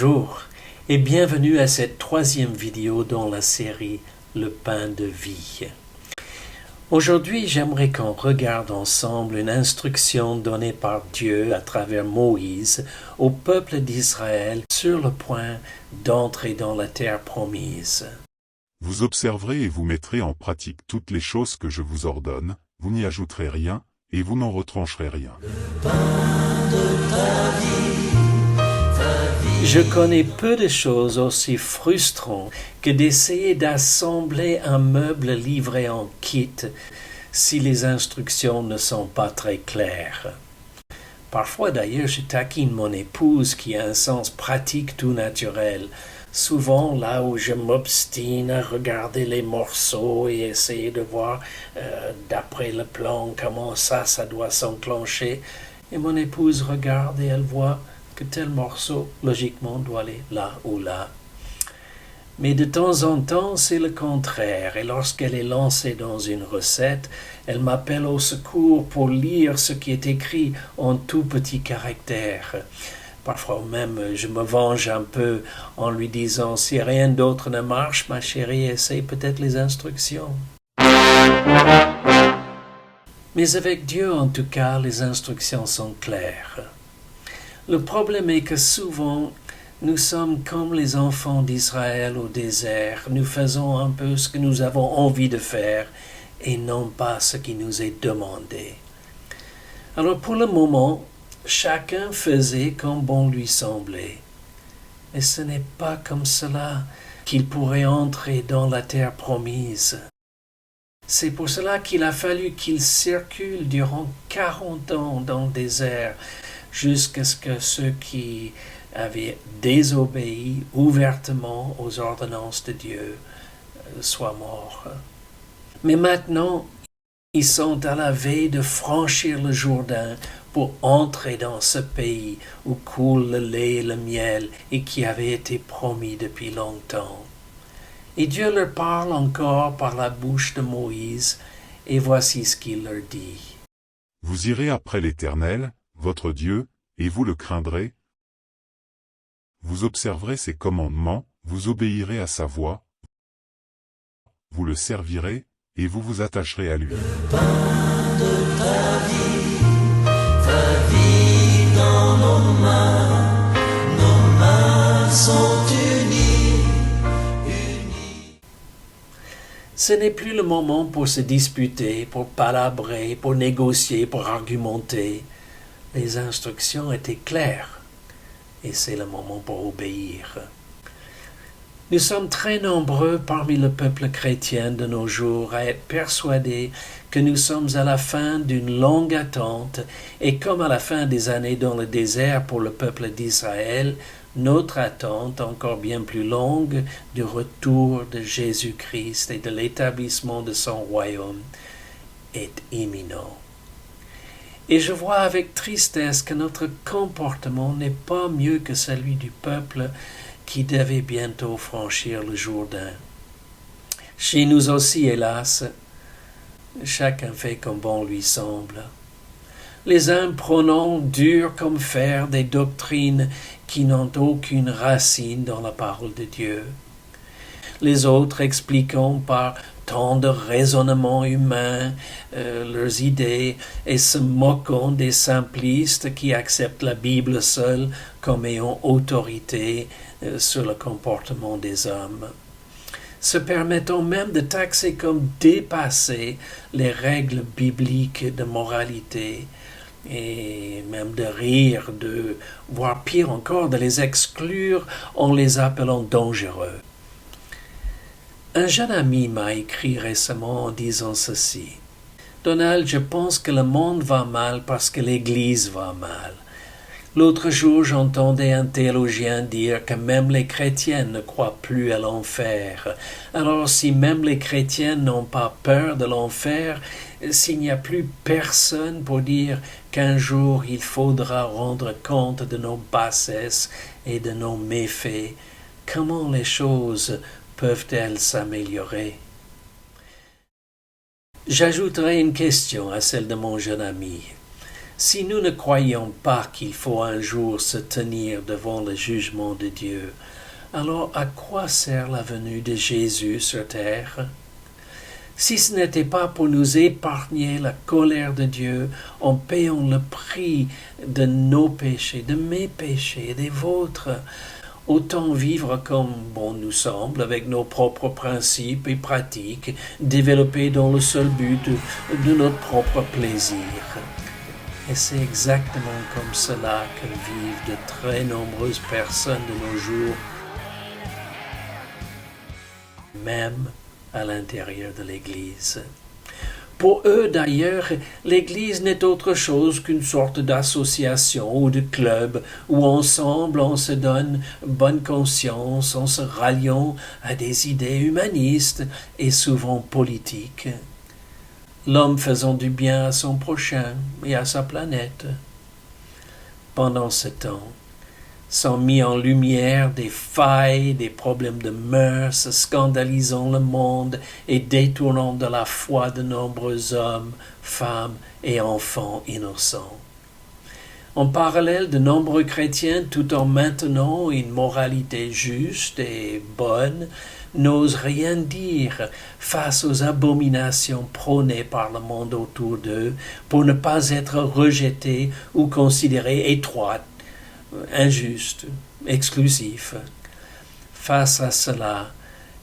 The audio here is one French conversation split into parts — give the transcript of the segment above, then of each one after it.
Bonjour et bienvenue à cette troisième vidéo dans la série Le pain de vie. Aujourd'hui, j'aimerais qu'on regarde ensemble une instruction donnée par Dieu à travers Moïse au peuple d'Israël sur le point d'entrer dans la terre promise. Vous observerez et vous mettrez en pratique toutes les choses que je vous ordonne, vous n'y ajouterez rien, et vous n'en retrancherez rien. Je connais peu de choses aussi frustrantes que d'essayer d'assembler un meuble livré en kit si les instructions ne sont pas très claires. Parfois d'ailleurs, je taquine mon épouse qui a un sens pratique tout naturel. Souvent là où je m'obstine à regarder les morceaux et essayer de voir d'après le plan comment ça doit s'enclencher. Et mon épouse regarde et elle voit que tel morceau, logiquement, doit aller là ou là. Mais de temps en temps, c'est le contraire, et lorsqu'elle est lancée dans une recette, elle m'appelle au secours pour lire ce qui est écrit en tout petits caractères. Parfois même, je me venge un peu en lui disant « Si rien d'autre ne marche, ma chérie, essaye peut-être les instructions. » Mais avec Dieu, en tout cas, les instructions sont claires. Le problème est que souvent, nous sommes comme les enfants d'Israël au désert. Nous faisons un peu ce que nous avons envie de faire et non pas ce qui nous est demandé. Alors pour le moment, chacun faisait comme bon lui semblait. Mais ce n'est pas comme cela qu'il pourrait entrer dans la terre promise. C'est pour cela qu'il a fallu qu'il circule durant 40 ans dans le désert, jusqu'à ce que ceux qui avaient désobéi ouvertement aux ordonnances de Dieu soient morts. Mais maintenant, ils sont à la veille de franchir le Jourdain pour entrer dans ce pays où coule le lait et le miel et qui avait été promis depuis longtemps. Et Dieu leur parle encore par la bouche de Moïse, et voici ce qu'il leur dit. Vous irez après l'Éternel, votre Dieu, et vous le craindrez. Vous observerez ses commandements, vous obéirez à sa voix, vous le servirez, et vous vous attacherez à lui. Le pain de ta vie dans nos mains sont unies. Ce n'est plus le moment pour se disputer, pour palabrer, pour négocier, pour argumenter. Les instructions étaient claires, et c'est le moment pour obéir. Nous sommes très nombreux parmi le peuple chrétien de nos jours à être persuadés que nous sommes à la fin d'une longue attente, et comme à la fin des années dans le désert pour le peuple d'Israël, notre attente, encore bien plus longue, du retour de Jésus-Christ et de l'établissement de son royaume, est imminent. Et je vois avec tristesse que notre comportement n'est pas mieux que celui du peuple qui devait bientôt franchir le Jourdain. Chez nous aussi, hélas, chacun fait comme bon lui semble. Les uns prônant dur comme fer des doctrines qui n'ont aucune racine dans la parole de Dieu. Les autres expliquant par tant de raisonnements humains leurs idées et se moquant des simplistes qui acceptent la Bible seule comme ayant autorité sur le comportement des hommes, se permettant même de taxer comme dépassées les règles bibliques de moralité et même de rire d'eux, voire pire encore de les exclure en les appelant dangereux. Un jeune ami m'a écrit récemment en disant ceci. « Donald, je pense que le monde va mal parce que l'Église va mal. L'autre jour, j'entendais un théologien dire que même les chrétiens ne croient plus à l'enfer. Alors si même les chrétiens n'ont pas peur de l'enfer, s'il n'y a plus personne pour dire qu'un jour il faudra rendre compte de nos bassesses et de nos méfaits, comment les choses peuvent-elles s'améliorer? » J'ajouterai une question à celle de mon jeune ami. Si nous ne croyons pas qu'il faut un jour se tenir devant le jugement de Dieu, alors à quoi sert la venue de Jésus sur terre? Si ce n'était pas pour nous épargner la colère de Dieu en payant le prix de nos péchés, de mes péchés et des vôtres, autant vivre comme bon nous semble, avec nos propres principes et pratiques, développés dans le seul but de notre propre plaisir. Et c'est exactement comme cela que vivent de très nombreuses personnes de nos jours, même à l'intérieur de l'Église. Pour eux, d'ailleurs, l'Église n'est autre chose qu'une sorte d'association ou de club où ensemble on se donne bonne conscience en se ralliant à des idées humanistes et souvent politiques. L'homme faisant du bien à son prochain et à sa planète. Pendant ce temps, sont mis en lumière des failles, des problèmes de mœurs, scandalisant le monde et détournant de la foi de nombreux hommes, femmes et enfants innocents. En parallèle, de nombreux chrétiens, tout en maintenant une moralité juste et bonne, n'osent rien dire face aux abominations prônées par le monde autour d'eux pour ne pas être rejetés ou considérés étroites, injuste, exclusif. Face à cela,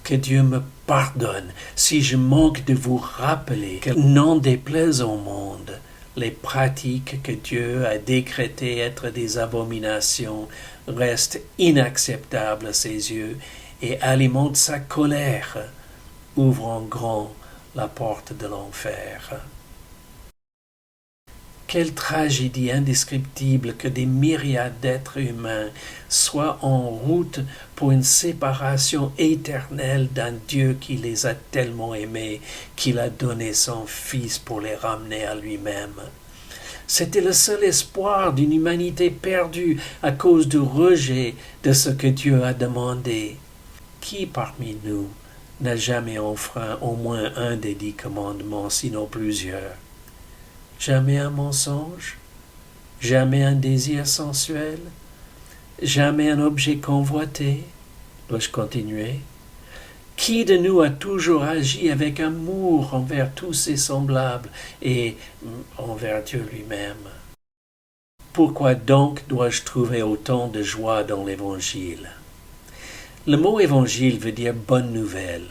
que Dieu me pardonne si je manque de vous rappeler que, n'en déplaise au monde, les pratiques que Dieu a décrétées être des abominations restent inacceptables à ses yeux et alimentent sa colère, ouvrant grand la porte de l'enfer. Quelle tragédie indescriptible que des myriades d'êtres humains soient en route pour une séparation éternelle d'un Dieu qui les a tellement aimés, qu'il a donné son Fils pour les ramener à lui-même. C'était le seul espoir d'une humanité perdue à cause du rejet de ce que Dieu a demandé. Qui parmi nous n'a jamais enfreint au moins un des 10 commandements, sinon plusieurs? Jamais un mensonge, jamais un désir sensuel, jamais un objet convoité. Dois-je continuer? Qui de nous a toujours agi avec amour envers tous ses semblables et envers Dieu lui-même? Pourquoi donc dois-je trouver autant de joie dans l'Évangile? Le mot Évangile veut dire bonne nouvelle.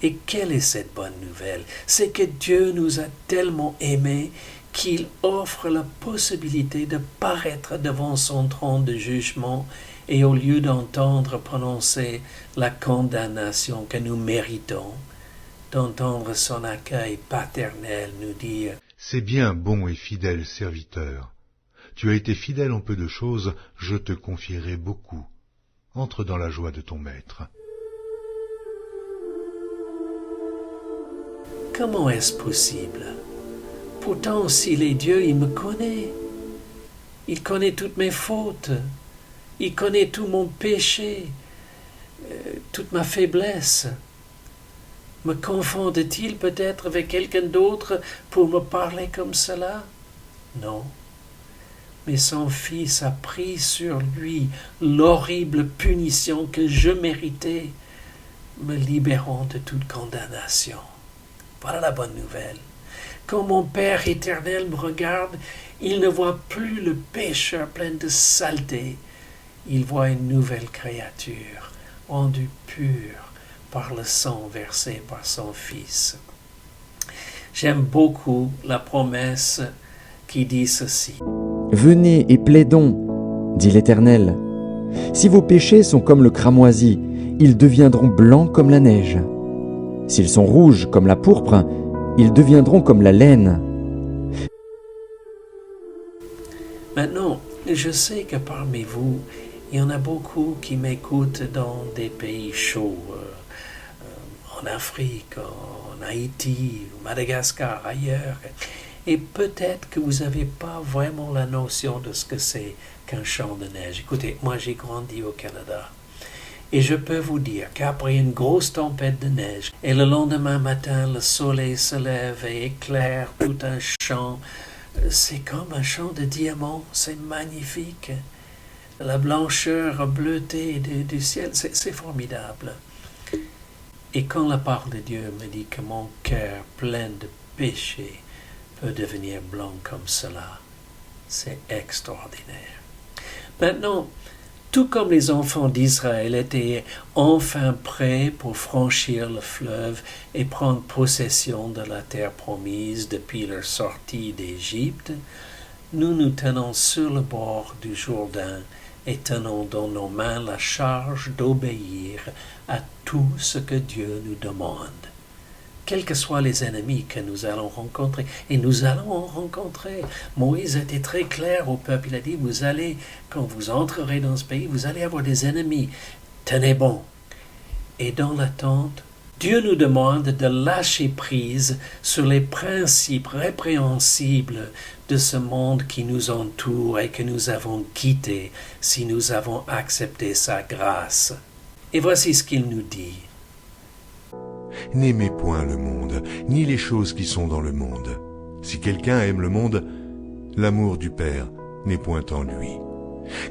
Et quelle est cette bonne nouvelle? C'est que Dieu nous a tellement aimés qu'il offre la possibilité de paraître devant son trône de jugement et au lieu d'entendre prononcer la condamnation que nous méritons, d'entendre son accueil paternel nous dire « C'est bien, bon et fidèle serviteur. Tu as été fidèle en peu de choses, je te confierai beaucoup. Entre dans la joie de ton maître. » Comment est-ce possible? Pourtant, s'il est Dieu, il me connaît. Il connaît toutes mes fautes. Il connaît tout mon péché, toute ma faiblesse. Me confonde-t-il peut-être avec quelqu'un d'autre pour me parler comme cela? Non. Mais son Fils a pris sur lui l'horrible punition que je méritais, me libérant de toute condamnation. Voilà la bonne nouvelle. Quand mon Père éternel me regarde, il ne voit plus le pécheur plein de saleté. Il voit une nouvelle créature, rendue pure par le sang versé par son Fils. J'aime beaucoup la promesse qui dit ceci. « Venez et plaidons, dit l'Éternel. Si vos péchés sont comme le cramoisi, ils deviendront blancs comme la neige. S'ils sont rouges comme la pourpre, ils deviendront comme la laine. » Maintenant, je sais que parmi vous, il y en a beaucoup qui m'écoutent dans des pays chauds, en Afrique, en Haïti, Madagascar, ailleurs. Et peut-être que vous n'avez pas vraiment la notion de ce que c'est qu'un champ de neige. Écoutez, moi j'ai grandi au Canada. Et je peux vous dire qu'après une grosse tempête de neige, et le lendemain matin, le soleil se lève et éclaire tout un champ c'est comme un champ de diamants, c'est magnifique. La blancheur bleutée du ciel, c'est formidable. Et quand la parole de Dieu me dit que mon cœur plein de péché peut devenir blanc comme cela, c'est extraordinaire. Maintenant, tout comme les enfants d'Israël étaient enfin prêts pour franchir le fleuve et prendre possession de la terre promise depuis leur sortie d'Égypte, nous nous tenons sur le bord du Jourdain et tenons dans nos mains la charge d'obéir à tout ce que Dieu nous demande, quels que soient les ennemis que nous allons rencontrer. Et nous allons en rencontrer. Moïse était très clair au peuple. Il a dit, vous allez, quand vous entrerez dans ce pays, vous allez avoir des ennemis. Tenez bon. Et dans l'attente, Dieu nous demande de lâcher prise sur les principes répréhensibles de ce monde qui nous entoure et que nous avons quitté si nous avons accepté sa grâce. Et voici ce qu'il nous dit. N'aimez point le monde, ni les choses qui sont dans le monde. Si quelqu'un aime le monde, l'amour du Père n'est point en lui.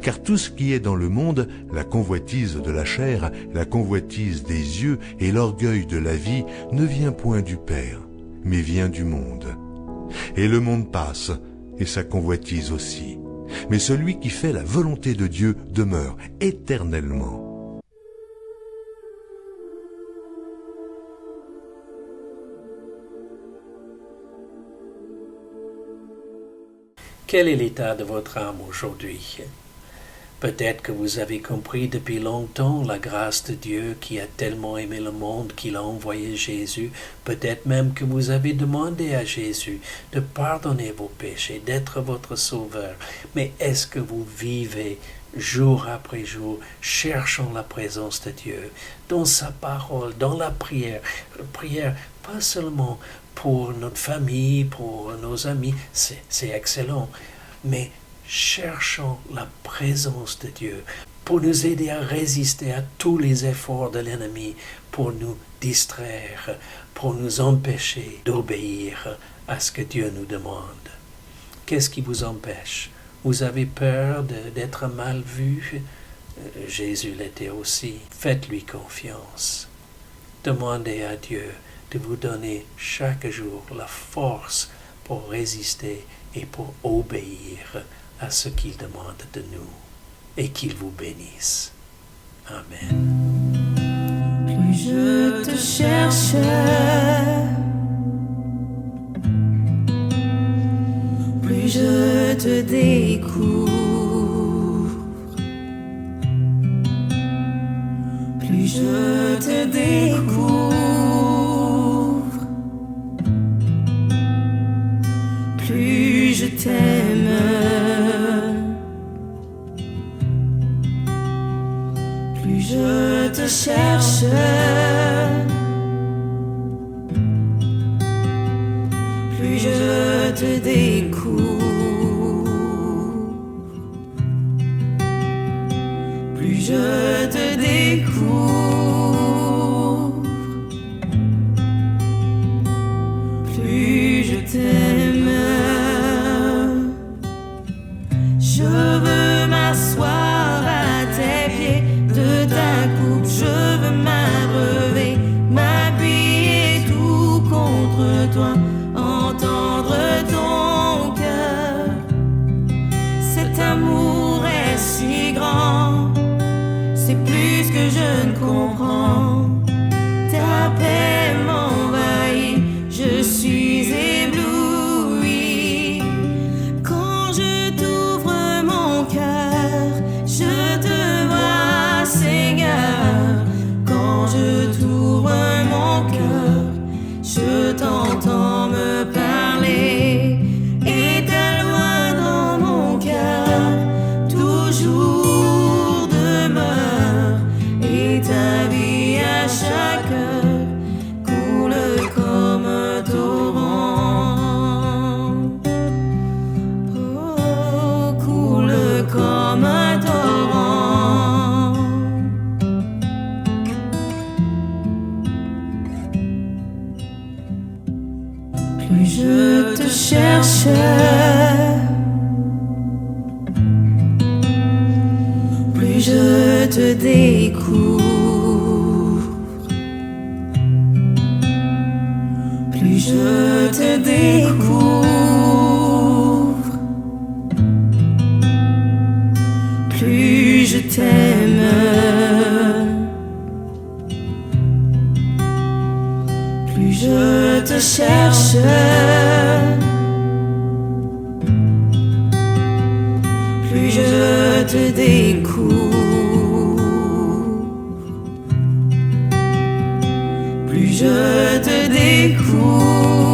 Car tout ce qui est dans le monde, la convoitise de la chair, la convoitise des yeux et l'orgueil de la vie, ne vient point du Père, mais vient du monde. Et le monde passe, et sa convoitise aussi. Mais celui qui fait la volonté de Dieu demeure éternellement. Quel est l'état de votre âme aujourd'hui? Peut-être que vous avez compris depuis longtemps la grâce de Dieu qui a tellement aimé le monde qu'il a envoyé Jésus. Peut-être même que vous avez demandé à Jésus de pardonner vos péchés, d'être votre sauveur. Mais est-ce que vous vivez jour après jour, cherchant la présence de Dieu, dans sa parole, dans la prière? Prière pas seulement pour notre famille, pour nos amis, c'est excellent, mais cherchons la présence de Dieu pour nous aider à résister à tous les efforts de l'ennemi, pour nous distraire, pour nous empêcher d'obéir à ce que Dieu nous demande. Qu'est-ce qui vous empêche? Vous avez peur d'être mal vu? Jésus l'était aussi. Faites-lui confiance. Demandez à Dieu de vous donner chaque jour la force pour résister et pour obéir à ce qu'il demande de nous, et qu'il vous bénisse. Amen. Plus je te cherche, plus je te découvre, plus je te découvre, plus je t'aime, plus je te cherche, plus je te découvre, plus je te découvre, plus je t'aime. Je veux m'asseoir à tes pieds, de ta coupe je veux m'abreuver, m'appuyer tout contre toi, entendre ton cœur. Cet amour est si grand, c'est plus je te cherche, plus je te découvre, plus je te découvre, plus je t'aime, plus je te cherche, plus je te découvre, plus je te découvre.